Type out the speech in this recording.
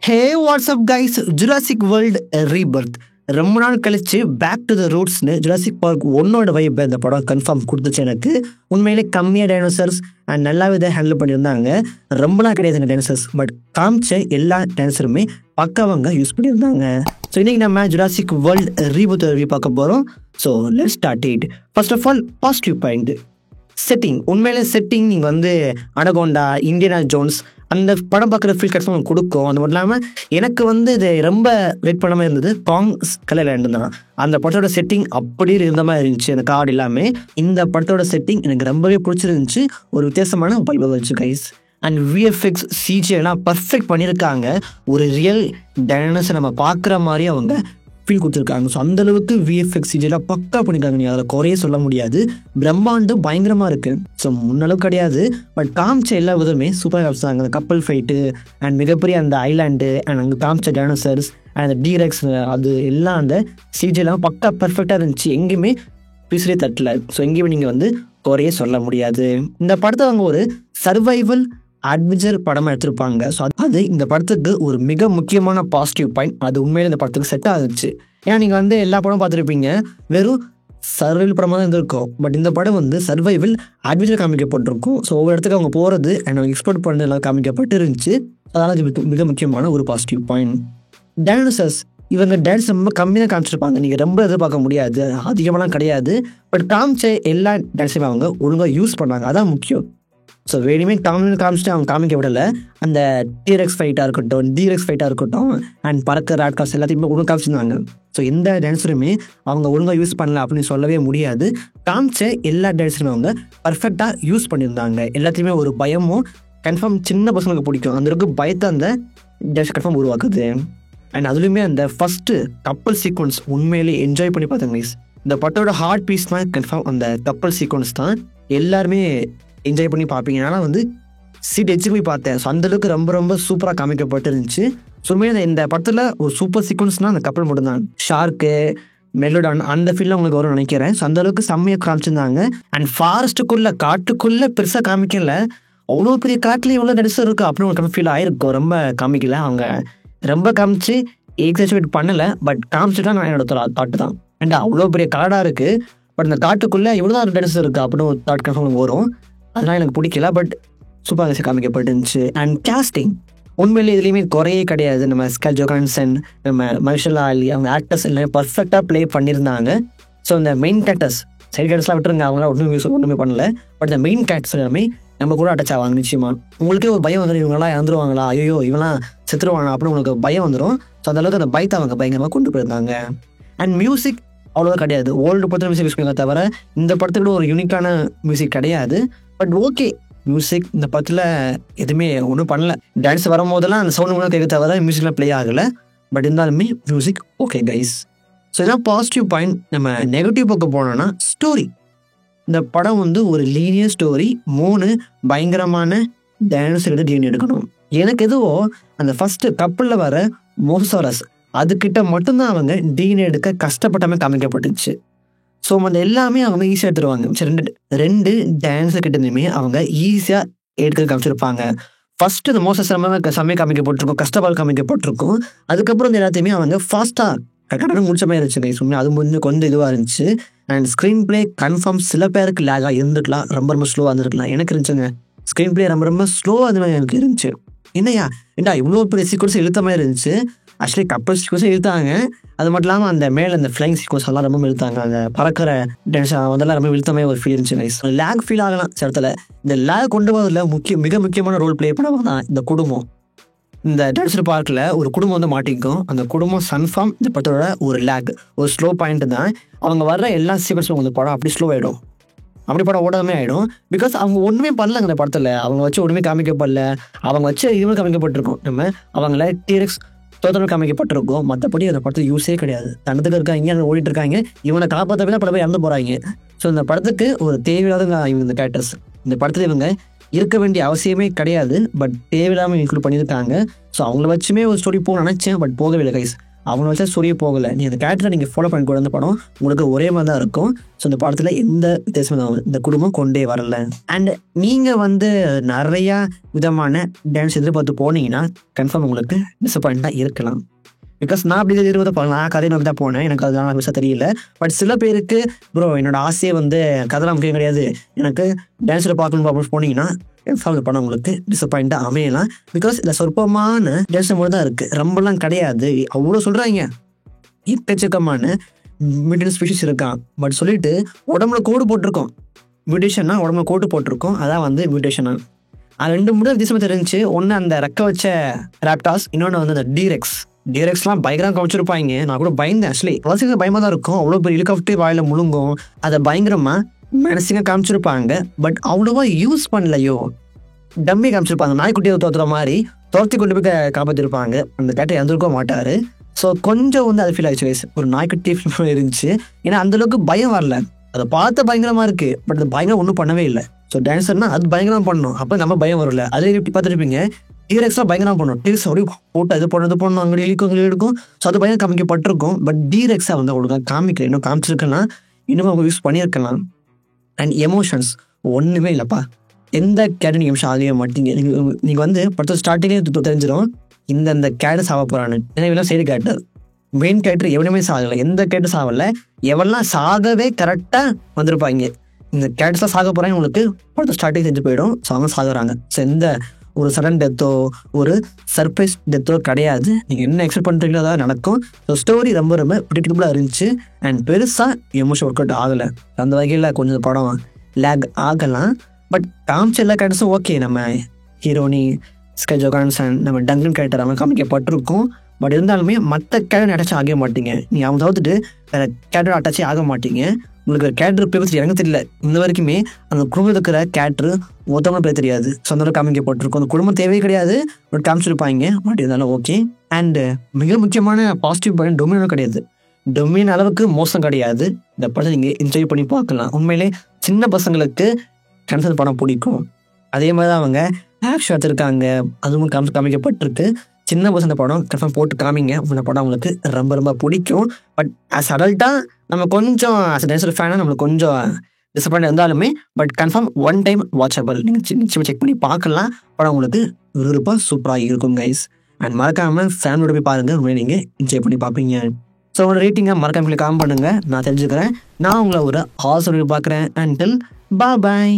ஹே what's up guys, Jurassic world rebirth ரொம்ப நாள் கழிச்சு பேக் டு த ரூட்ஸ்னு ஜுராசிக் பார்க் ஒன்னோட வைப் இந்த படம் கன்ஃபார்ம் கொடுத்துச்சு. எனக்கு உண்மையிலே கம்மியாக டைனோசர்ஸ் அண்ட் நல்லாவே இதை ஹேண்டில் பண்ணியிருந்தாங்க. ரொம்பலாம் கிடையாது இந்த டைனோசர்ஸ், பட் காமிச்ச எல்லா டைனோசருமே பக்காவங்க யூஸ் பண்ணியிருந்தாங்க. ஸோ இன்றைக்கி நம்ம ஜுராசிக் வேர்ல்டு ரீபர்த் ரிவ்யூ பார்க்க போகிறோம். So let's start it. First of all positive point setting. உண்மையிலே செட்டிங் நீங்கள் வந்து அனகோண்டா, இண்டியானா ஜோன்ஸ் அந்த படம் பார்க்குற ஃபீல் கட்ஸ் உங்களுக்கு கொடுக்கும். அது மட்டும் இல்லாமல் எனக்கு வந்து இது ரொம்ப வெயிட் பண்ணாமல் இருந்தது காங் ஸ்கை லேண்ட் தான். அந்த படத்தோட செட்டிங் அப்படியே இருந்த மாதிரி இருந்துச்சு. அந்த கார்டு எல்லாமே இந்த படத்தோட செட்டிங் எனக்கு ரொம்பவே பிடிச்சிருந்துச்சு. ஒரு வித்தியாசமான வைப் வந்துச்சு கைஸ். அண்ட் விஎஃப்எக்ஸ் சிஜி எல்லாம் பர்ஃபெக்ட் பண்ணியிருக்காங்க. ஒரு ரியல் டைனோசரை நம்ம பார்க்குற மாதிரி அவங்க ஃபீல் கொடுத்துருக்காங்க. ஸோ அந்தளவுக்கு விஎஃப்எக்ஸ் சிஜிலாம் பக்கா பண்ணியிருக்காங்க. நீங்கள் அதில் குறையே சொல்ல முடியாது. பிரம்மாண்டு பயங்கரமாக இருக்குது. ஸோ முன்னளவுக்கு கிடையாது, பட் காமிச்ச எல்லா விதமே சூப்பராக காமிச்சாங்க. அந்த கப்பல் ஃபைட்டு அண்ட் மிகப்பெரிய அந்த ஐலாண்டு அண்ட் அங்கே காமிச்ச டைனோசர்ஸ் அண்ட் அந்த டீரெக்ஸ் அது எல்லாம் அந்த சிஜிலாம் பக்கா பர்ஃபெக்டாக இருந்துச்சு. எங்கேயுமே பிசிறே தட்டல. ஸோ எங்கேயுமே நீங்கள் வந்து குறையே சொல்ல முடியாது. இந்த படத்தை அவங்க ஒரு சர்வைவல் அட்வென்ச்சர் படமாக எடுத்திருப்பாங்க. ஸோ அது இந்த படத்துக்கு ஒரு மிக முக்கியமான பாசிட்டிவ் பாயிண்ட். அது உண்மையில இந்த படத்துக்கு செட் ஆகுச்சு. ஏன்னா நீங்கள் வந்து எல்லா படம் பார்த்துருப்பீங்க, வெறும் சர்வைவல் படமாக தான் இருந்திருக்கும். பட் இந்த படம் வந்து சர்வைவல் அட்வென்ச்சர் காமிக்கப்பட்டிருக்கும். ஸோ ஒவ்வொரு இடத்துக்கு அவங்க போகிறது அண்ட் அவங்க எக்ஸ்போர்ட் பண்ணது எல்லாம் காமிக்கப்பட்டு இருந்துச்சு. அதனால் இது மிக முக்கியமான ஒரு பாசிட்டிவ் பாயிண்ட். டைனோசர்ஸ் இவங்க டான்ஸ் ரொம்ப கம்மியாக காமிச்சிருப்பாங்க. நீங்கள் ரொம்ப எதிர்பார்க்க முடியாது, அதிகமாகலாம் கிடையாது. பட் காமிச்ச எல்லா டான்ஸையும் அவங்க ஒழுங்காக யூஸ் பண்ணாங்க. அதான் முக்கியம். ஸோ வேணுமே காமிச்சிட்டு அவங்க காமிக்க விடலை. அந்த டீரெக்ஸ் ஃபைட்டாக இருக்கட்டும், டீரெக்ஸ் ஃபைட்டாக இருக்கட்டும் அண்ட் பறக்கிற ராட்காஸ் எல்லாத்தையுமே ஒழுங்காக காமிச்சிருந்தாங்க. ஸோ எந்த டான்ஸருமே அவங்க ஒழுங்காக யூஸ் பண்ணல அப்படின்னு சொல்லவே முடியாது. காமிச்ச எல்லா டான்ஸருமே அவங்க பர்ஃபெக்டாக யூஸ் பண்ணியிருந்தாங்க. எல்லாத்தையுமே ஒரு பயமும் கன்ஃபார்ம் சின்ன பசங்களுக்கு பிடிக்கும். அந்த அளவுக்கு பயத்தை அந்த டான்ஸ் கன்ஃபார்ம் உருவாக்குது. அண்ட் அதுலேயுமே அந்த ஃபஸ்ட்டு கப்பல் சீக்வன்ஸ் உண்மையிலே என்ஜாய் பண்ணி பார்த்தாங்க ப்ளீஸ். இந்த பட்டோட ஹார்ட் பீஸ்னால் கன்ஃபார்ம் அந்த கப்பல் சீக்வன்ஸ் தான். எல்லாருமே என்ஜாய் பண்ணி பார்ப்பீங்க. ஆனால் வந்து சீட் எச்சு போய் பார்த்தேன். ஸோ அந்தளவுக்கு ரொம்ப ரொம்ப சூப்பராக காமிக்கப்பட்டு இருந்துச்சு. ஸோ உண்மையாக இந்த படத்தில் ஒரு சூப்பர் சீக்வன்ஸ்னால் அந்த கப்பல் மட்டும்தான். ஷார்க்கு, மெலோடான் அந்த ஃபீல்டில் உங்களுக்கு வரும்னு நினைக்கிறேன். ஸோ அந்தளவுக்கு செம்மையாக காமிச்சிருந்தாங்க. அண்ட் ஃபாரஸ்ட்டுக்குள்ளே காட்டுக்குள்ளே பெருசாக காமிக்கல. அவ்வளோ பெரிய காட்டில் எவ்வளோ நடிசர் இருக்குது அப்படின்னு உங்களுக்கு ஃபீல் ஆகிருக்கும். ரொம்ப காமிக்கல, அவங்க ரொம்ப காமிச்சு எக்ஸாச்சுவேட் பண்ணலை. பட் காமிச்சுட்டா நான் என்னோட தாட்டு தான். அண்ட் அவ்வளோ பெரிய காடாக இருக்குது, பட் இந்த காட்டுக்குள்ளே எவ்வளோ தான் நடிசர் இருக்குது அப்படின்னு ஒரு தாட் கன்ஃபார்ம் வரும். அதெல்லாம் எனக்கு பிடிக்கல, பட் சூப்பராக காமிக்கப்பட்டுருந்துச்சு. அண்ட் கேஸ்டிங் உண்மையிலே இதுலேயுமே குறையே கிடையாது. நம்ம ஸ்கார்லெட் ஜோஹான்சன், நம்ம மஹேர்ஷலா அலி அவங்க ஆக்டர்ஸ் எல்லாமே பர்ஃபெக்டாக ப்ளே பண்ணியிருந்தாங்க. ஸோ இந்த மெயின் கேரக்டர்ஸ், சைட் கேரக்டர்ஸ்லாம் விட்டுருங்க, அவங்களாம் ஒன்றுமே பண்ணல. பட் இந்த மெயின் கேரக்டர்ஸ் எல்லாமே நம்ம கூட அட்டாச் ஆவாங்க நிச்சயமாக. உங்களுக்கே ஒரு பயம் வந்துடும், இவங்களாம் இறந்துருவாங்களா, ஐயோ இவங்களாம் செத்துருவாங்க அப்படின்னு உங்களுக்கு பயம் வந்துடும். ஸோ அந்தளவுக்கு அந்த பயத்தை அவங்க பயங்கரமாக கொண்டு போயிருந்தாங்க. அண்ட் மியூசிக் அவ்வளோவா கிடையாது. ஓல்டு படத்தில் மியூசிக் யூஸ் பண்ணல தவிர இந்த படத்துக்கு ஒரு யூனிக்கான மியூசிக் கிடையாது. பட் ஓகே, மியூசிக் இந்த படத்தில் எதுவுமே ஒன்றும் பண்ணல. டான்ஸ் வரும்போதெல்லாம் அந்த சவுண்ட் கூட கேட்க தவிர மியூசிக்லாம் ப்ளே ஆகலை. பட் இருந்தாலுமே மியூசிக் ஓகே கைஸ். ஸோ இதான் பாசிட்டிவ் பாயிண்ட். நம்ம நெகட்டிவ் பக்கம் போனோன்னா ஸ்டோரி. இந்த படம் வந்து ஒரு லீனியர் ஸ்டோரி. 3 பயங்கரமான டான்ஸ் எடுத்து டிஎன்ஏ எடுக்கணும். எனக்கு எதுவோ அந்த ஃபஸ்ட்டு கப்பலில் வர மோசோரஸ் அதுக்கிட்ட மட்டும்தான் அவங்க டிஎன்ஏ எடுக்க கஷ்டப்பட்டாமல் காமிக்கப்பட்டுச்சு. ஸோ அந்த எல்லாமே அவங்க ஈஸியாக எடுத்துருவாங்க. சரி, ரெண்டு டான்ஸு கிட்டேயுமே அவங்க ஈஸியாக எடுக்க காமிச்சிருப்பாங்க. ஃபஸ்ட்டு இந்த மோசஸ் சமயம் காமிக்கப்பட்டிருக்கும், கஷ்டப்பாடு காமிக்கப்பட்டிருக்கும். அதுக்கப்புறம் இந்த எல்லாத்தையுமே அவங்க ஃபாஸ்ட்டாக கரெக்டாக முடிச்ச மாதிரி இருந்துச்சு. சும்மா அது கொஞ்சம் இதுவாக இருந்துச்சு. அண்ட் ஸ்க்ரீன் பிளே கன்ஃபார்ம் சில பேருக்கு லேகாக இருந்துக்கலாம், ரொம்ப ஸ்லோவாக இருந்துருக்கலாம். எனக்கு இருந்துச்சுங்க ஸ்க்ரீன் பிளே ரொம்ப ஸ்லோவாக அது மாதிரி எனக்கு இருந்துச்சு. என்னையா இவ்வளோ பெரிய சீக்வன்ஸ் இழுத்த மாதிரி இருந்துச்சு. ஆக்சுவலி கப்பல் சீக்வன்ஸும் இழுத்தாங்க. அது மட்டும் இல்லாமல் அந்த மேலே அந்த ஃப்ளைங் சீக்வன்ஸ் எல்லாம் ரொம்ப இழுத்தாங்க. அந்த பறக்கிற டான்ஸ் அதெல்லாம் ரொம்ப இழுத்த மாதிரி ஒரு ஃபீல் இருந்துச்சு கைஸ். லேக் ஃபீல் ஆகலாம் சில இடத்துல. இந்த லேக் கொண்டு போகிறதுல மிக முக்கியமான ரோல் ப்ளே பண்ணவங்க தான் இந்த குடும்பம். இந்த டான்ஸர் பார்க்கில் ஒரு குடும்பம் வந்து மாட்டிக்கும். அந்த குடும்பம் கன்ஃபார்ம் இந்த படத்தோட ஒரு லேக், ஒரு ஸ்லோ பாயிண்ட் தான். அவங்க வர்ற எல்லா சீக்வன்ஸும் உங்களுக்கு படம் அப்படி ஸ்லோ ஆகிடும், அப்படி படம் ஓடாமே ஆகிடும். பிகாஸ் அவங்க ஒன்றுமே பண்ணலங்க இந்த படத்தில். அவங்க வச்சு ஒன்றுமே காமிக்கப்படல. அவங்க வச்சு இதுவும் காமிக்கப்பட்டிருக்கும். நம்ம அவங்கள டீரெக்ஸ் தோற்றமே காமிக்கப்பட்டிருக்கும். மற்றபடி அந்த படத்துக்கு யூஸே கிடையாது. தண்டத்துக்கு இருக்காங்க, ஓடிட்டு இருக்காங்க, இவனை காப்பாற்றவே தான் பல பேர் இறந்து போகிறாங்க. ஸோ இந்த படத்துக்கு ஒரு தேவையில்லாத இவங்க இந்த கேரக்டர்ஸ் இந்த படத்தில் இவங்க இருக்க வேண்டிய அவசியமே கிடையாது. பட் தேவையில்லாமல் இன்க்ளூட் பண்ணியிருக்காங்க. ஸோ அவங்கள வச்சுமே ஒரு ஸ்டோரி போக நினச்சேன், பட் போகவே இல்லை கைஸ். அவனை வச்சா சூரிய போகலை. நீ அந்த கேரக்டரை நீங்கள் ஃபாலோ பண்ணி கொண்டு வந்த படம் உங்களுக்கு ஒரே மாதிரி தான் இருக்கும். ஸோ இந்த படத்தில் எந்த வித்தியாசமும் இந்த குடும்பம் கொண்டே வரல. அண்ட் நீங்கள் வந்து நிறையா விதமான டான்ஸ் எதிர்பார்த்து போனீங்கன்னா கன்ஃபார்ம் உங்களுக்கு டிசப்பாயிண்டாக இருக்கலாம். பிகாஸ் நான் அப்படி நான் கதை நோக்கி தான் போனேன். எனக்கு அதெல்லாம் பெருசாக தெரியல. பட் சில பேருக்கு ப்ரோ என்னோட ஆசையே வந்து கதைலாம் முக்கியம் கிடையாது, எனக்கு டான்ஸில் பார்க்கணும் அப்படின்னு போனீங்கன்னா கன்ஃபார்ம் இந்த படம் உங்களுக்கு டிசப்பாயிண்டாக அமையலாம். பிகாஸ் இதில் சொற்பமான டான்ஸ் மட்டும் தான் இருக்குது, ரொம்பலாம் கிடையாது. அவ்வளோ சொல்கிறாங்க, எக்கச்சக்கமான மியூட்டேஷன் ஸ்பீஷிஸ் இருக்கான். பட் சொல்லிட்டு உடம்புல கோடு போட்டிருக்கோம். மியூட்டேஷன்னா உடம்புல கோடு போட்டிருக்கோம், அதான் வந்து மியூட்டேஷனாக. அது 2 மட்டும் வித்தியாசமாக தெரிஞ்சு. ஒன்று அந்த ரெக்க வச்ச ராப்டாஸ், இன்னொன்று வந்து அந்த டிரெக்ஸ்லாம் பயங்கரம் காமிச்சிருப்பாங்க. நான் கூட பயந்தேன். ஆக்சுவலி வளர்ச்சிக்கு பயமாக தான் இருக்கும். அவ்வளோ பெரிய ஹெலிகாப்டர் வாயில் முழுங்கும், அதை பயங்கரமாக மெனசிங்காக காமிச்சிருப்பாங்க. பட் அவ்வளோவா யூஸ் பண்ணலையோ, டம்மி காமிச்சிருப்பாங்க. நாய்க்குட்டியை தோற்றுற மாதிரி துரத்தி கொண்டு போய் காப்பாற்றிருப்பாங்க. அந்த கேட்டை இறந்துருக்க மாட்டார். ஸோ கொஞ்சம் வந்து அது ஃபீல் ஆகிடுச்சு வயசு, ஒரு நாய்க்குட்டி ஃபீல் இருந்துச்சு. ஏன்னா அந்தளவுக்கு பயம் வரல. அதை பார்த்து பயங்கரமாக இருக்குது, பட் அது பயங்கரம் ஒன்றும் பண்ணவே இல்லை. ஸோ டான்ஸர்னா அது பயங்கரமாக பண்ணணும், அப்போ நம்ம பயம் வரல. அதே எப்படி பார்த்துருப்பீங்க, டிரெக்ஸ்லாம் பயங்கரமாக பண்ணணும். டிரெக்ஸ் அப்படியே போட்டு இது பண்ணணும் அங்கே இழுக்கும் எடுக்கும். ஸோ அது பயங்கரம் காமிக்கப்பட்டிருக்கும். பட் டிரெக்ஸாக வந்து அவங்களுக்கு காமிக்கல. இன்னும் காமிச்சிருக்கலாம், இன்னும் அவங்க யூஸ் பண்ணியிருக்கலாம். அண்ட் எமோஷன்ஸ் ஒன்றுமே இல்லைப்பா. எந்த கேரக்டர் நீங்கள் எமோஷன் ஆகவே மாட்டீங்க. நீங்கள் வந்து படத்தை ஸ்டார்டிங்கே தெரிஞ்சிடும் இந்த கேரக்டர் சாக போகிறான்னு. ஏன்னா சைடு கேரக்டர், மெயின் கேரக்டர் எவனுமே சாகலை. எந்த கேரக்டர் சாகலை, எவெல்லாம் சாகவே கரெக்டாக வந்திருப்பாங்க. இந்த கேரக்டர்ஸ்லாம் சாக போகிறாங்க, உங்களுக்கு படத்தை ஸ்டார்டிங் செஞ்சு போயிடும். ஸோ அவங்க சாகுறாங்க. ஸோ எந்த ஒரு சடன் டெத்தோ ஒரு சர்ப்ரைஸ் டெத்தோ கிடையாது. நீங்கள் என்ன எக்ஸ்பெக்ட் பண்ணுறீங்களோ அதான் நடக்கும். ஸோ ஸ்டோரி ரொம்ப ரொம்ப ப்ரிடிக்டபுளாக இருந்துச்சு. அண்ட் பெருசாக எமோஷன் ஒர்க் அவுட் ஆகலை. அந்த வகையில் கொஞ்சம் படம் லேக் ஆகலாம். பட் காமிச்ச எல்லா கேரக்டர்ஸும் ஓகே. நம்ம ஹீரோனி ஸ்கை ஜோகான்சன், நம்ம டங்கன் கேரக்டர் அவங்க காமிக்கப்பட்டிருக்கும். பட் இருந்தாலுமே மற்ற கேரக்டர் அட்டாச் ஆக மாட்டீங்க. நீங்கள் அவங்க தவிர்த்துட்டு வேறு கேரக்டர் அட்டாச்சே ஆக மாட்டீங்க. உங்களுக்கு கேரக்டர் பேர் பற்றி எனக்கு தெரியல. இந்த வரைக்குமே அந்த குடும்பத்தில் இருக்கிற கேரக்டர் ஒருத்தவங்க பேர் தெரியாது. சொந்தம் காமிக்கப்பட்டிருக்கும். அந்த குடும்பம் தேவையே கிடையாது, பட் காமிச்சிருப்பாங்க. பட் இருந்தாலும் ஓகே. அண்டு மிக முக்கியமான பாசிட்டிவ் பாயிண்ட் டொமினோ கிடையாது. டொமின் அளவுக்கு மோசம் கிடையாது. இந்த படத்தை நீங்கள் என்ஜாய் பண்ணி பார்க்கலாம். உண்மையிலே சின்ன பசங்களுக்கு கன்சர்ட் படம் பிடிக்கும். அதே மாதிரி தான் அவங்க ஆக்ஷன் எடுத்திருக்காங்க, அதுவும் காமிக்கப்பட்டிருக்கு. சின்ன பசங்க படம் கன்ஃபார்ம் போட்டு காமிங்க. இந்த படம் அவங்களுக்கு ரொம்ப ரொம்ப பிடிக்கும். பட் ஆஸ் அடல்ட்டாக நம்ம கொஞ்சம் ஆஸ் டான்ஸர் ஃபேனாக நம்மளுக்கு கொஞ்சம் டிசப்பாயிண்ட் இருந்தாலுமே but confirm one time watchable. நீங்கள் நிச்சயமாக செக் பண்ணி பார்க்கலாம். படம் உங்களுக்கு விருப்பம் சூப்பராக இருக்கும் கைஸ். அண்ட் மறக்காமல் ஃபேனோட போய் பாருங்கள், உண்மையை நீங்கள் என்ஜாய் பண்ணி பார்ப்பீங்க. ஸோ உங்களோட ரேட்டிங்கை மறக்காம காம் பண்ணுங்கள், நான் தெரிஞ்சுக்கிறேன். நான் உங்களை ஒரு ஹார்ஸ் பார்க்குறேன். அண்டில் பாய்.